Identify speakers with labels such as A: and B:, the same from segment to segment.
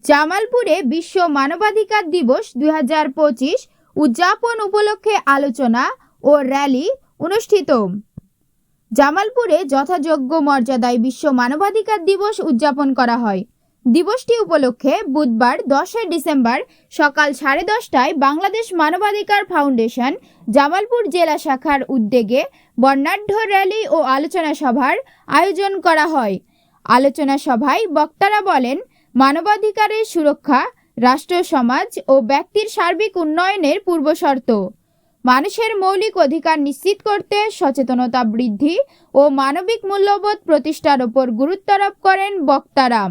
A: জামালপুরে বিশ্ব মানবাধিকার দিবস 2025 উদযাপন উপলক্ষে আলোচনা ও র্যালি অনুষ্ঠিত। জামালপুরে যথাযোগ্য মর্যাদায় বিশ্ব মানবাধিকার দিবস উদযাপন করা হয়। দিবসটি উপলক্ষে বুধবার 10 ডিসেম্বর সকাল 10:30টায় বাংলাদেশ মানবাধিকার ফাউন্ডেশন জামালপুর জেলা শাখার উদ্যোগে বর্ণাঢ্য র্যালি ও আলোচনা সভার আয়োজন করা হয়। আলোচনা সভায় বক্তারা বলেন, মানবাধিকারের সুরক্ষা রাষ্ট্র, সমাজ ও ব্যক্তির সার্বিক উন্নয়নের পূর্বশর্ত। মানুষের মৌলিক অধিকার নিশ্চিত করতে সচেতনতা বৃদ্ধি ও মানবিক মূল্যবোধ প্রতিষ্ঠার উপর গুরুত্বারোপ করেন বক্তারা।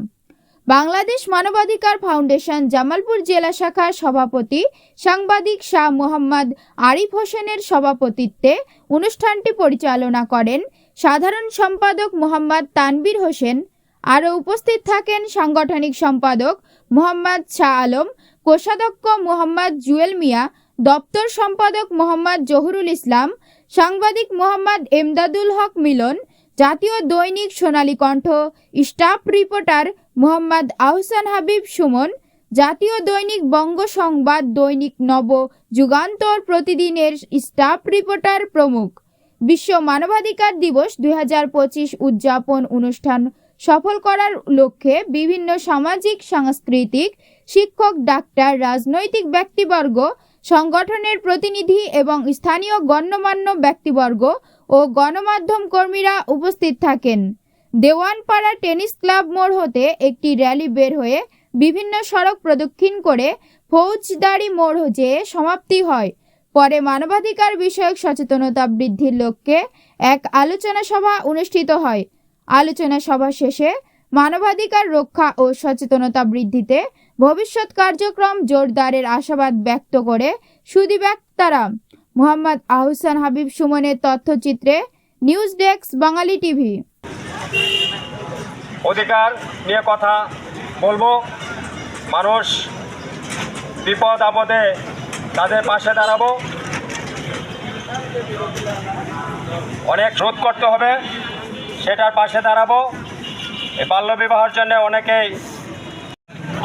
A: বাংলাদেশ মানবাধিকার ফাউন্ডেশন জামালপুর জেলা শাখার সভাপতি সাংবাদিক শাহ মোহাম্মদ আরিফ হোসেনের সভাপতিত্বে অনুষ্ঠানটি পরিচালনা করেন সাধারণ সম্পাদক মোহাম্মদ তানবীর হোসেন। আরও উপস্থিত থাকেন সাংগঠনিক সম্পাদক মোহাম্মদ শাহ আলম, কোষাধ্যক্ষ মোহাম্মদ জুয়েল মিয়া, দপ্তর সম্পাদক মোহাম্মদ জহুরুল ইসলাম, সাংবাদিক মোহাম্মদ এমদাদুল হক মিলন, জাতীয় দৈনিক সোনালী কণ্ঠ স্টাফ রিপোর্টার মোহাম্মদ আহসান হাবিব সুমন, জাতীয় দৈনিক বঙ্গ সংবাদ, দৈনিক নব যুগান্তর প্রতিদিনের স্টাফ রিপোর্টার প্রমুখ। বিশ্ব মানবাধিকার দিবস 2025 উদযাপন অনুষ্ঠান সফল করার লক্ষ্যে বিভিন্ন সামাজিক, সাংস্কৃতিক, শিক্ষক, ডাক্তার, রাজনৈতিক ব্যক্তিবর্গ, সংগঠনের প্রতিনিধি এবং স্থানীয় গণ্যমান্য ব্যক্তিবর্গ ও গণমাধ্যম কর্মীরা উপস্থিত থাকেন। দেওয়ানপাড়া টেনিস ক্লাব মোড় হতে একটি র্যালি বের হয়ে বিভিন্ন সড়ক প্রদক্ষিণ করে ফৌজদারি মোড় যেয়ে সমাপ্তি হয়। পরে মানবাধিকার বিষয়ক সচেতনতা বৃদ্ধির লক্ষ্যে এক আলোচনা সভা অনুষ্ঠিত হয়। আলোচনা সভা শেষে মানবাধিকার রক্ষা ও সচেতনতা বৃদ্ধিতে ভবিষ্যৎ কার্যক্রম জোরদারের আশাবাদ ব্যক্ত করে সুধী বক্তারা। মোহাম্মদ আহসান হাবিব সুমনের তথ্যচিত্রে নিউজ ডেস্ক বাঙালি টিভি।
B: অধিকার নিয়ে কথা বলবো। মানুষ বিপদ আপদে তাদের পাশে দাঁড়াবো। অনেক রোধ করতে হবে, সেটার পাশে দাঁড়াবো। এই বাল্য বিবাহের জন্য অনেকেই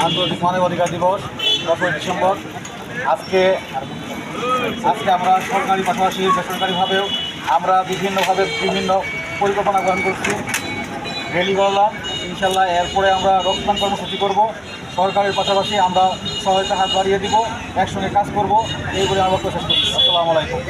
C: আন্তর্জাতিক মানবাধিকার দিবস 10 ডিসেম্বর। আজকে আমরা সরকারি পাশাপাশি বেসরকারিভাবেও আমরা বিভিন্ন পরিকল্পনা গ্রহণ করছি, র্যালি করলাম। ইনশাল্লাহ এরপরে আমরা রক্তদান কর্মসূচি করব। সরকারের পাশাপাশি আমরা সহায়তা হাত বাড়িয়ে দিব, একসঙ্গে কাজ করব। এই বলে আমার বক্তব্য শেষ করছি। আসসালামু আলাইকুম।